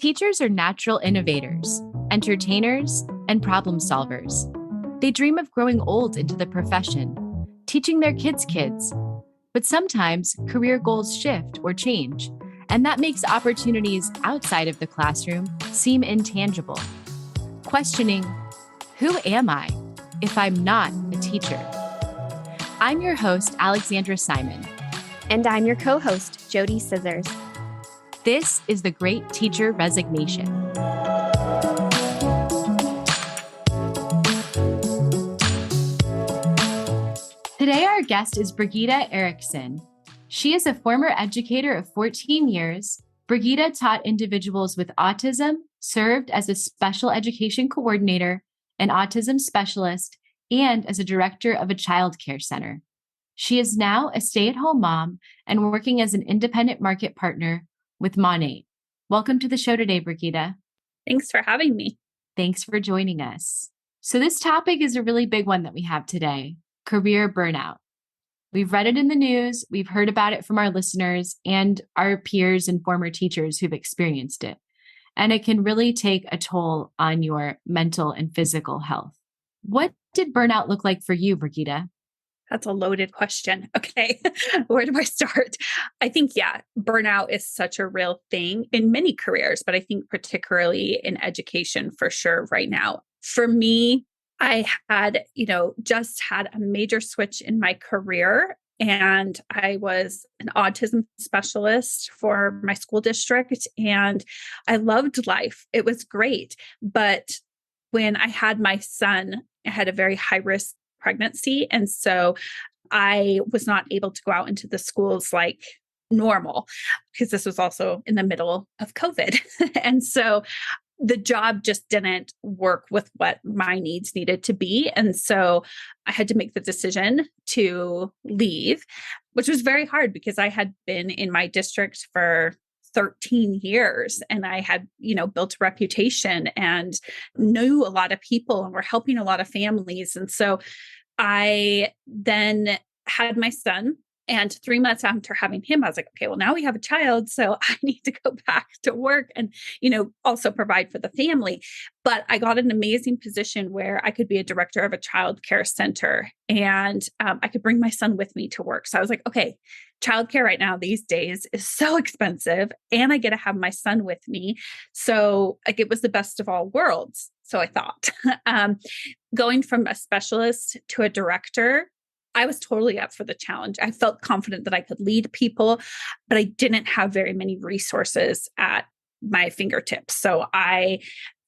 Teachers are natural innovators, entertainers, and problem solvers. They dream of growing old into the profession, teaching their kids. But sometimes career goals shift or change, and that makes opportunities outside of the classroom seem intangible. Questioning, who am I if I'm not a teacher? I'm your host, Alexandra Simon. And I'm your co-host, JoDee Scissors. This is the Great Teacher Resignation. Today, our guest is Brigitta Erickson. She is a former educator of 14 years. Brigitta taught individuals with autism, served as a special education coordinator, an autism specialist, and as a director of a child care center. She is now a stay-at-home mom and working as an independent market partner with Monat. Welcome to the show today, Brigitta. Thanks for having me. Thanks for joining us. So this topic is a really big one that we have today, career burnout. We've read it in the news, we've heard about it from our listeners and our peers and former teachers who've experienced it. And it can really take a toll on your mental and physical health. What did burnout look like for you, Brigitta? That's a loaded question. Okay, where do I start? I think, burnout is such a real thing in many careers, but I think particularly in education for sure right now. For me, I had, just had a major switch in my career, and I was an autism specialist for my school district, and I loved life. It was great. But when I had my son, I had a very high risk pregnancy. And so I was not able to go out into the schools like normal because this was also in the middle of COVID. And so the job just didn't work with what my needs needed to be. And so I had to make the decision to leave, which was very hard because I had been in my district for 13 years and I had, built a reputation and knew a lot of people and were helping a lot of families. And so I then had my son, and 3 months after having him, I was like, okay, well, now we have a child. So I need to go back to work and, also provide for the family. But I got an amazing position where I could be a director of a child care center and I could bring my son with me to work. So I was like, okay, childcare right now these days is so expensive and I get to have my son with me. So it was the best of all worlds. So I thought, going from a specialist to a director, I was totally up for the challenge. I felt confident that I could lead people, but I didn't have very many resources at my fingertips. So I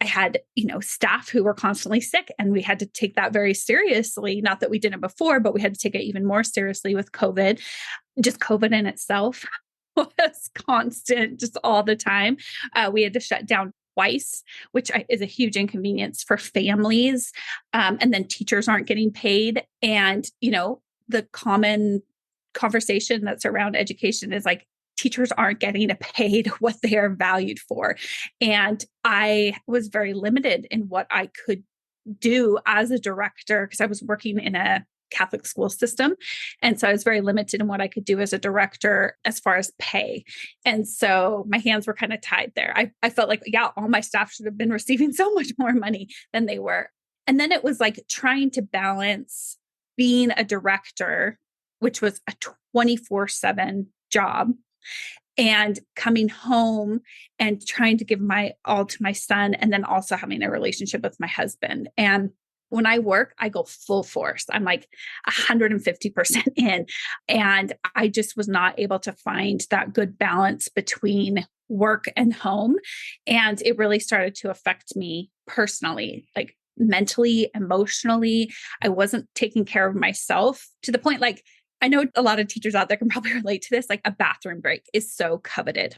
had, staff who were constantly sick, and we had to take that very seriously. Not that we didn't before, but we had to take it even more seriously with COVID. Just COVID in itself was constant, just all the time. We had to shut down twice, which is a huge inconvenience for families. And then teachers aren't getting paid. And, the common conversation that's around education is like, teachers aren't getting paid what they are valued for. And I was very limited in what I could do as a director because I was working in a Catholic school system. And so I was very limited in what I could do as a director as far as pay. And so my hands were kind of tied there. I felt like, all my staff should have been receiving so much more money than they were. And then it was like trying to balance being a director, which was a 24/7 job, and coming home and trying to give my all to my son, and then also having a relationship with my husband. And when I work, I go full force. I'm like 150% in. And I just was not able to find that good balance between work and home. And it really started to affect me personally, like mentally, emotionally. I wasn't taking care of myself to the point, like, I know a lot of teachers out there can probably relate to this, like a bathroom break is so coveted.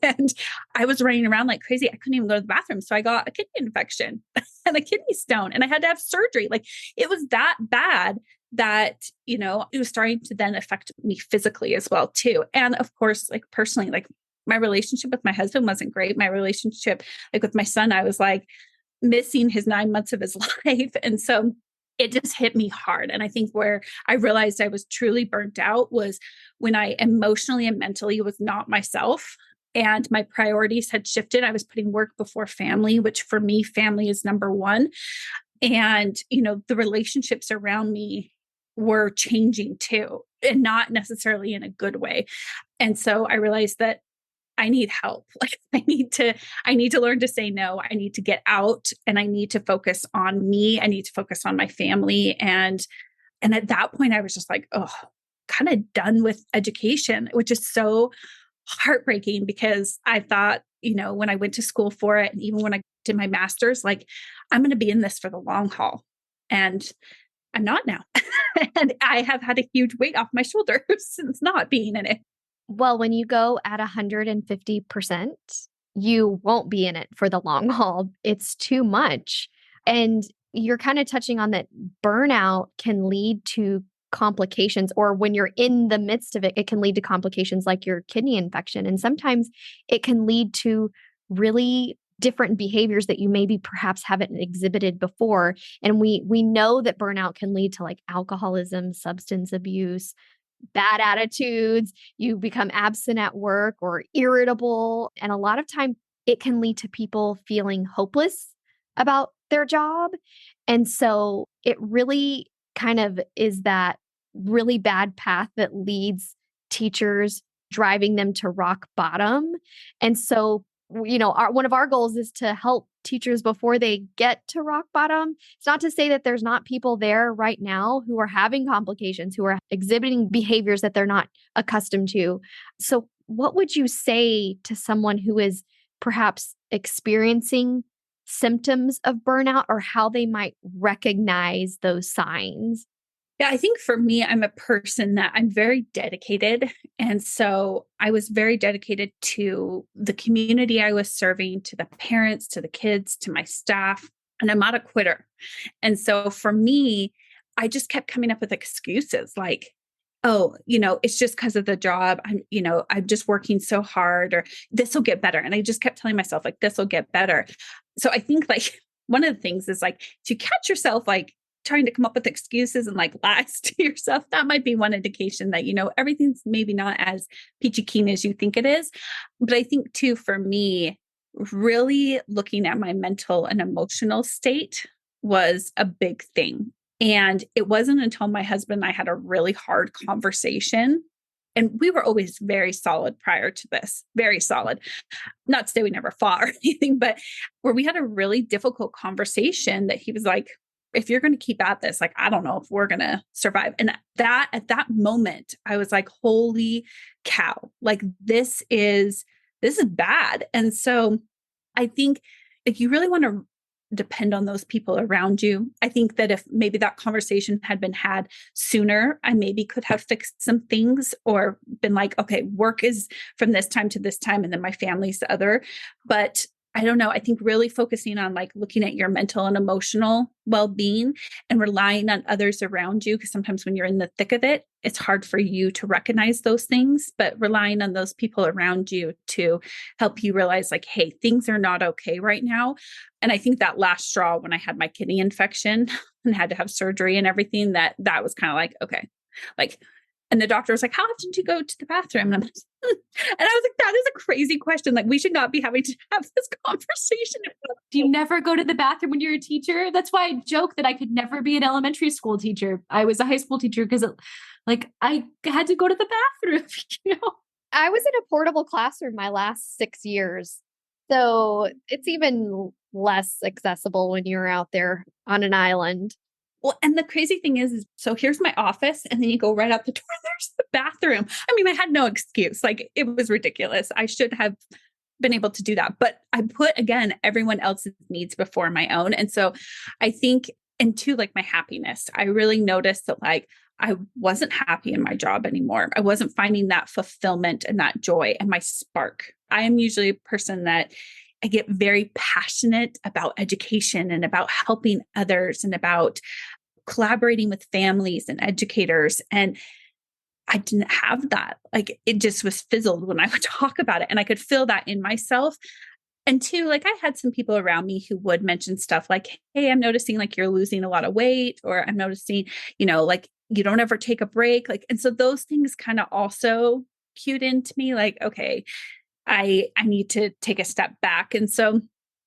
And I was running around like crazy. I couldn't even go to the bathroom. So I got a kidney infection and a kidney stone, and I had to have surgery. Like it was that bad that, it was starting to then affect me physically as well too. And of course, like personally, like my relationship with my husband wasn't great. My relationship like with my son, I was like missing his 9 months of his life. And so it just hit me hard. And I think where I realized I was truly burnt out was when I emotionally and mentally was not myself. and my priorities had shifted. I was putting work before family, which for me, family is number one. And, the relationships around me were changing too, and not necessarily in a good way. And so I realized that I need help. Like I need to learn to say no. I need to get out and I need to focus on me. I need to focus on my family. And at that point I was just like, oh, kind of done with education, which is so heartbreaking because I thought, when I went to school for it and even when I did my master's, like I'm going to be in this for the long haul. And I'm not now. And I have had a huge weight off my shoulders since not being in it. Well, when you go at 150%, you won't be in it for the long haul. It's too much. And you're kind of touching on that burnout can lead to complications, or when you're in the midst of it, it can lead to complications like your kidney infection. And sometimes it can lead to really different behaviors that you maybe perhaps haven't exhibited before. And we know that burnout can lead to like alcoholism, substance abuse, bad attitudes. You become absent at work or irritable. And a lot of time it can lead to people feeling hopeless about their job. And so it really kind of is that really bad path that leads teachers, driving them to rock bottom. And so, one of our goals is to help teachers before they get to rock bottom. It's not to say that there's not people there right now who are having complications, who are exhibiting behaviors that they're not accustomed to. So what would you say to someone who is perhaps experiencing symptoms of burnout, or how they might recognize those signs? Yeah, I think for me, I'm a person that I'm very dedicated. And so I was very dedicated to the community I was serving, to the parents, to the kids, to my staff, and I'm not a quitter. And so for me, I just kept coming up with excuses like, oh, it's just because of the job. I'm just working so hard, or this will get better. And I just kept telling myself like, this will get better. So I think like one of the things is like to catch yourself, like trying to come up with excuses and like lies to yourself. That might be one indication that, everything's maybe not as peachy keen as you think it is. But I think too, for me, really looking at my mental and emotional state was a big thing. And it wasn't until my husband and I had a really hard conversation, and we were always very solid prior to this, very solid. Not to say we never fought or anything, but where we had a really difficult conversation that he was like, if you're going to keep at this, like, I don't know if we're going to survive. And at that moment, I was like, holy cow, like this is bad. And so I think if you really want to depend on those people around you, I think that if maybe that conversation had been had sooner, I maybe could have fixed some things or been like, okay, work is from this time to this time, and then my family's the other. But I don't know. I think really focusing on like looking at your mental and emotional well-being and relying on others around you, because sometimes when you're in the thick of it, it's hard for you to recognize those things, but relying on those people around you to help you realize like, hey, things are not okay right now. And I think that last straw, when I had my kidney infection and had to have surgery and everything, that was kind of like, okay, like, and the doctor was like, how often do you go to the bathroom? And I'm like, and I was like, that is a crazy question. Like, we should not be having to have this conversation. Do you never go to the bathroom when you're a teacher? That's why I joke that I could never be an elementary school teacher. I was a high school teacher because I had to go to the bathroom, I was in a portable classroom my last 6 years. So it's even less accessible when you're out there on an island. Well, and the crazy thing is, so here's my office, and then you go right out the door, there's the bathroom. I mean, I had no excuse. Like, it was ridiculous. I should have been able to do that. But I put, again, everyone else's needs before my own. And so I think, and to like my happiness, I really noticed that like, I wasn't happy in my job anymore. I wasn't finding that fulfillment and that joy and my spark. I am usually a person that I get very passionate about education and about helping others and about collaborating with families and educators. And I didn't have that. Like, it just was fizzled when I would talk about it. And I could feel that in myself. And two, like, I had some people around me who would mention stuff like, hey, I'm noticing like you're losing a lot of weight, or I'm noticing, like you don't ever take a break. Like, and so those things kind of also cued into me like, okay, I need to take a step back. And so,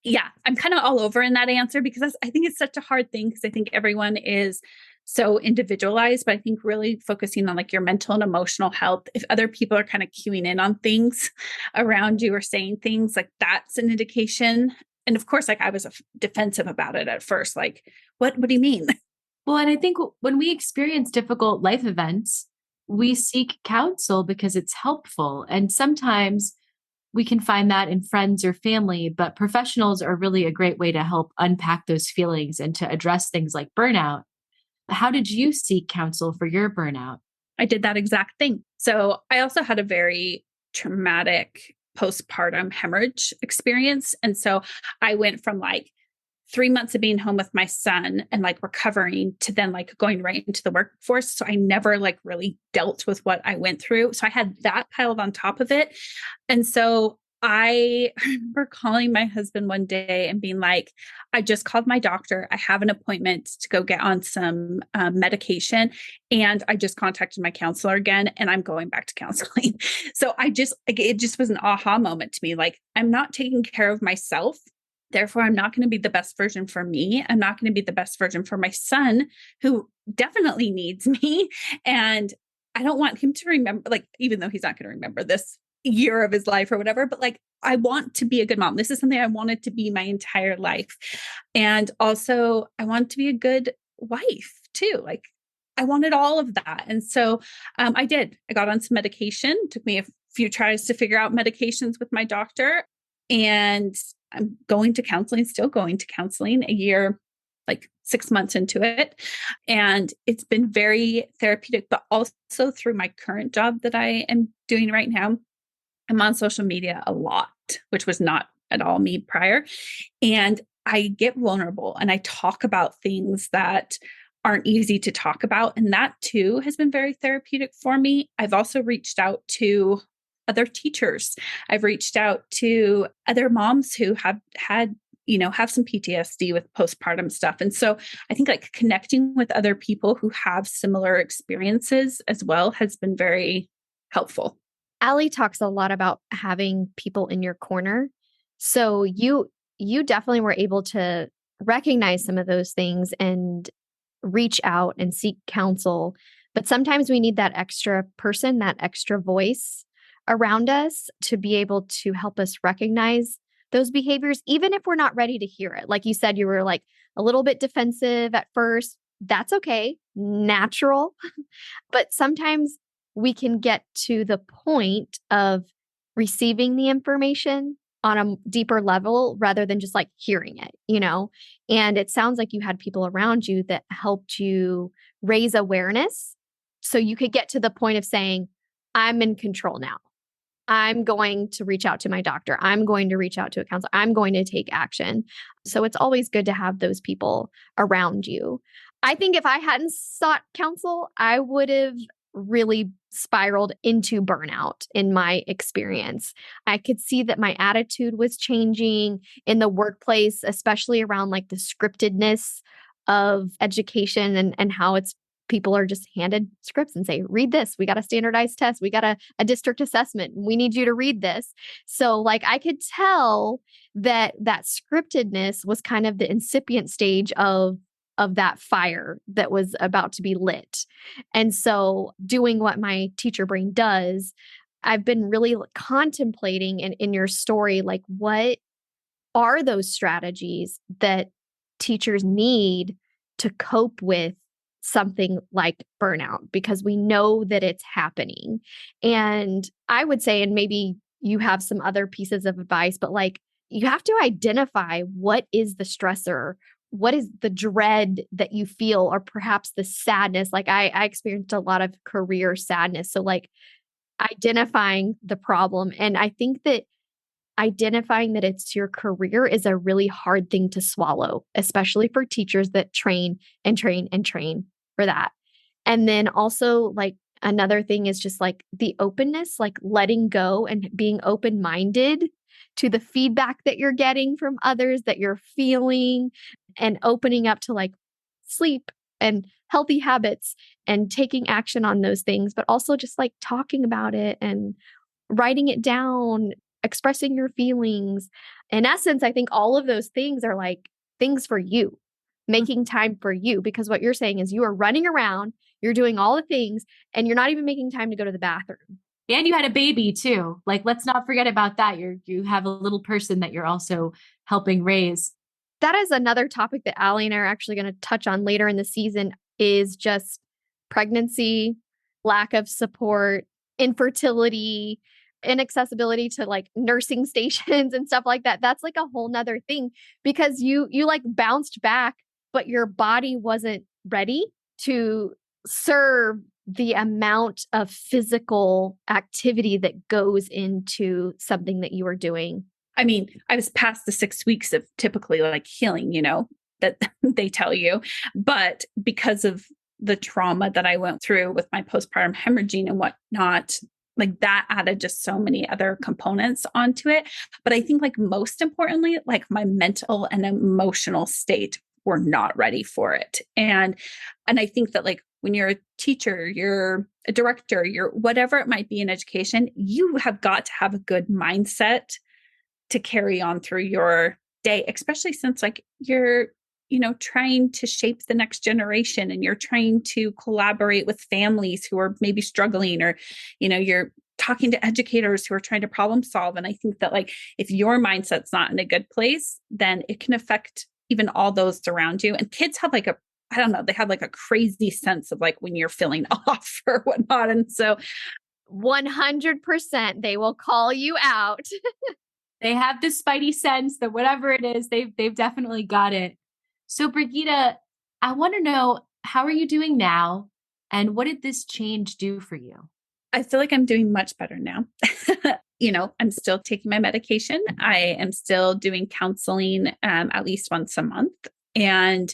yeah, I'm kind of all over in that answer because I think it's such a hard thing because I think everyone is so individualized, but I think really focusing on like your mental and emotional health, if other people are kind of cueing in on things around you or saying things like that's an indication. And of course, like I was defensive about it at first, like, what do you mean? Well, and I think when we experience difficult life events, we seek counsel because it's helpful. And sometimes we can find that in friends or family, but professionals are really a great way to help unpack those feelings and to address things like burnout. How did you seek counsel for your burnout? I did that exact thing. So I also had a very traumatic postpartum hemorrhage experience. And so I went from like 3 months of being home with my son and like recovering to then like going right into the workforce. So I never like really dealt with what I went through. So I had that piled on top of it. And so I remember calling my husband one day and being like, I just called my doctor. I have an appointment to go get on some medication. And I just contacted my counselor again, and I'm going back to counseling. So it just was an aha moment to me. Like, I'm not taking care of myself. Therefore, I'm not going to be the best version for me. I'm not going to be the best version for my son, who definitely needs me. And I don't want him to remember, like, even though he's not going to remember this year of his life or whatever, but like, I want to be a good mom. This is something I wanted to be my entire life. And also, I want to be a good wife too. Like, I wanted all of that. And so I did. I got on some medication. It took me a few tries to figure out medications with my doctor. And I'm going to counseling, still going to counseling a year, like 6 months into it. And it's been very therapeutic, but also through my current job that I am doing right now, I'm on social media a lot, which was not at all me prior. And I get vulnerable and I talk about things that aren't easy to talk about. And that too has been very therapeutic for me. I've also reached out to other teachers. I've reached out to other moms who have had, have some PTSD with postpartum stuff. And so I think like connecting with other people who have similar experiences as well has been very helpful. Ali talks a lot about having people in your corner. So you definitely were able to recognize some of those things and reach out and seek counsel. But sometimes we need that extra person, that extra voice around us to be able to help us recognize those behaviors, even if we're not ready to hear it. Like you said, you were like a little bit defensive at first. That's okay, natural. But sometimes we can get to the point of receiving the information on a deeper level rather than just like hearing it. And it sounds like you had people around you that helped you raise awareness so you could get to the point of saying, I'm in control now. I'm going to reach out to my doctor. I'm going to reach out to a counselor. I'm going to take action. So it's always good to have those people around you. I think if I hadn't sought counsel, I would have really spiraled into burnout in my experience. I could see that my attitude was changing in the workplace, especially around like the scriptedness of education and how it's people are just handed scripts and say, read this. We got a standardized test. We got a district assessment. We need you to read this. So like I could tell that scriptedness was kind of the incipient stage of that fire that was about to be lit. And so doing what my teacher brain does, I've been really contemplating in your story, like what are those strategies that teachers need to cope with something like burnout, because we know that it's happening. And I would say, and maybe you have some other pieces of advice, but like you have to identify what is the stressor. What is the dread that you feel, or perhaps the sadness? Like I experienced a lot of career sadness. So like identifying the problem. And I think that identifying that it's your career is a really hard thing to swallow, especially for teachers that train and train and train for that. And then also like another thing is just like the openness, like letting go and being open-minded to the feedback that you're getting from others, that you're feeling, and opening up to like sleep and healthy habits and taking action on those things, but also just like talking about it and writing it down. expressing your feelings. In essence, I think all of those things are like things for you, making time for you, because what you're saying is you are running around, you're doing all the things, and you're not even making time to go to the bathroom. And you had a baby too. Like, let's not forget about that. You have a little person that you're also helping raise. That is another topic that Ali and I are actually going to touch on later in the season, is just pregnancy, lack of support, infertility, inaccessibility to like nursing stations and stuff like that. That's like a whole nother thing, because you like bounced back, but your body wasn't ready to serve the amount of physical activity that goes into something that you are doing. I mean, I was past the 6 weeks of typically like healing, that they tell you, but because of the trauma that I went through with my postpartum hemorrhaging and whatnot, like that added just so many other components onto it. But I think like most importantly, like my mental and emotional state were not ready for it. And I think that like when you're a teacher, you're a director, you're whatever it might be in education, you have got to have a good mindset to carry on through your day, especially since like you're, trying to shape the next generation and you're trying to collaborate with families who are maybe struggling, or, you're talking to educators who are trying to problem solve. And I think that like, if your mindset's not in a good place, then it can affect even all those around you. And kids have like they have like a crazy sense of like when you're feeling off or whatnot. And so 100% they will call you out. They have this spidey sense that whatever it is, they've definitely got it. So Brigitta, I want to know, how are you doing now? And what did this change do for you? I feel like I'm doing much better now. I'm still taking my medication. I am still doing counseling at least once a month. And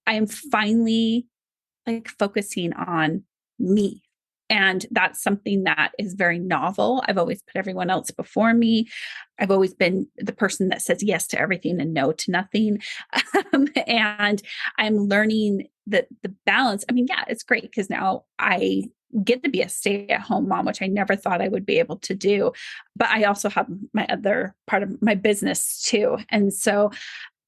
I am finally like focusing on me. And that's something that is very novel. I've always put everyone else before me. I've always been the person that says yes to everything and no to nothing. And I'm learning that the balance, I mean, yeah, it's great because now I get to be a stay-at-home mom, which I never thought I would be able to do. But I also have my other part of my business too. And so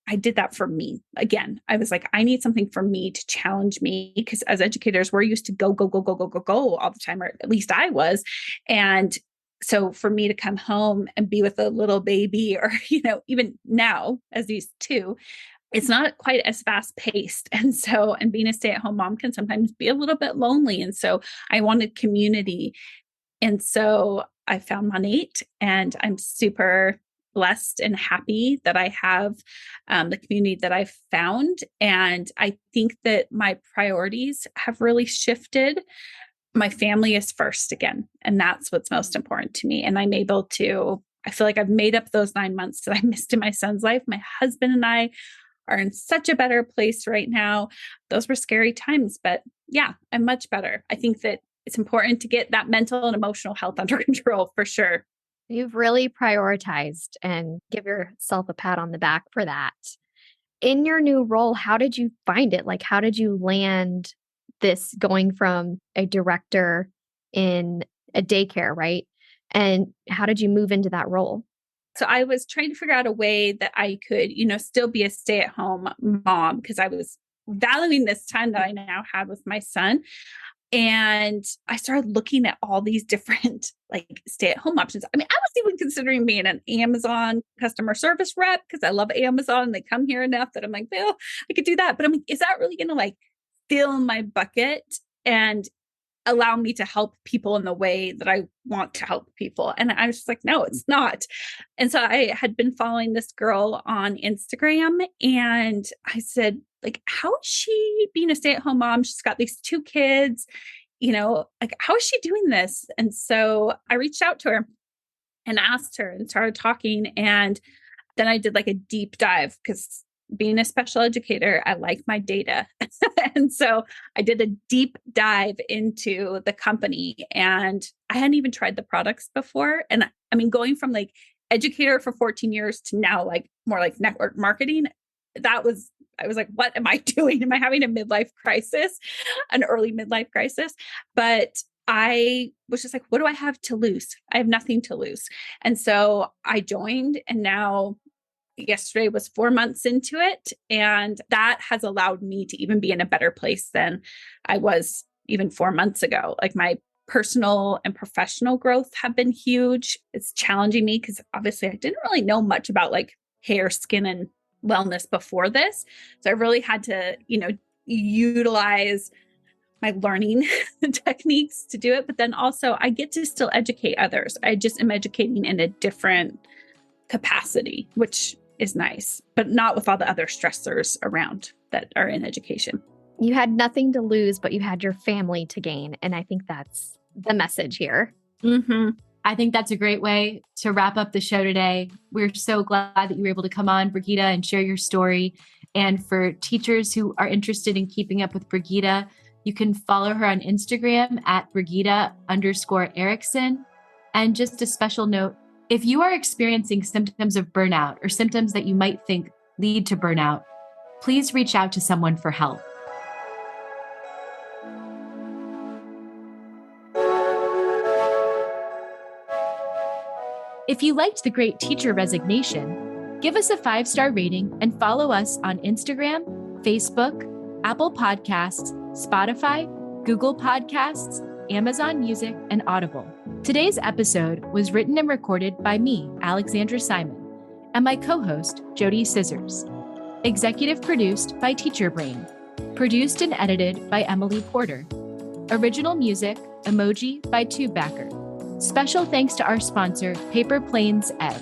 I did that for me. Again, I was like, I need something for me to challenge me, because as educators, we're used to go all the time, or at least I was. And so for me to come home and be with a little baby, or, even now as these two, it's not quite as fast paced. And being a stay-at-home mom can sometimes be a little bit lonely. And so I wanted community. And so I found Monat, and I'm super blessed and happy that I have the community that I've found. And I think that my priorities have really shifted. My family is first again, and that's what's most important to me. And I feel like I've made up those 9 months that I missed in my son's life. My husband and I are in such a better place right now. Those were scary times, but yeah, I'm much better. I think that it's important to get that mental and emotional health under control for sure. You've really prioritized, and give yourself a pat on the back for that. In your new role, how did you find it? Like, how did you land this, going from a director in a daycare, right? And how did you move into that role? So I was trying to figure out a way that I could, still be a stay-at-home mom, because I was valuing this time that I now had with my son. And I started looking at all these different like stay-at-home options. I mean, I was even considering being an Amazon customer service rep, because I love Amazon and they come here enough that I'm like, well, I could do that. But I'm like, is that really going to like fill my bucket and allow me to help people in the way that I want to help people? And I was just like, no, it's not. And so I had been following this girl on Instagram, and I said, like, how is she being a stay-at-home mom? She's got these 2 kids, like, how is she doing this? And so I reached out to her and asked her and started talking. And then I did like a deep dive, because being a special educator, I like my data. And so I did a deep dive into the company, and I hadn't even tried the products before. And I mean, going from like educator for 14 years to now like more like network marketing, I was like, what am I doing? Am I having a midlife crisis, an early midlife crisis? But I was just like, what do I have to lose? I have nothing to lose. And so I joined, and now yesterday was 4 months into it. And that has allowed me to even be in a better place than I was even 4 months ago. Like my personal and professional growth have been huge. It's challenging me because obviously I didn't really know much about like hair, skin, and wellness before this. So I really had to, utilize my learning techniques to do it. But then also I get to still educate others. I just am educating in a different capacity, which is nice, but not with all the other stressors around that are in education. You had nothing to lose, but you had your family to gain. And I think that's the message here. Mm-hmm. I think that's a great way to wrap up the show today. We're so glad that you were able to come on, Brigitta, and share your story. And for teachers who are interested in keeping up with Brigitta, you can follow her on Instagram at Brigitta_Erickson. And just a special note, if you are experiencing symptoms of burnout or symptoms that you might think lead to burnout, please reach out to someone for help. If you liked The Great Teacher Resignation, give us a 5-star rating and follow us on Instagram, Facebook, Apple Podcasts, Spotify, Google Podcasts, Amazon Music, and Audible. Today's episode was written and recorded by me, Alexandra Simon, and my co-host, JoDee Scissors. Executive produced by Teacher Brain. Produced and edited by Emily Porter. Original music, Emoji by Tubebacker. Special thanks to our sponsor, Paper Planes Ed.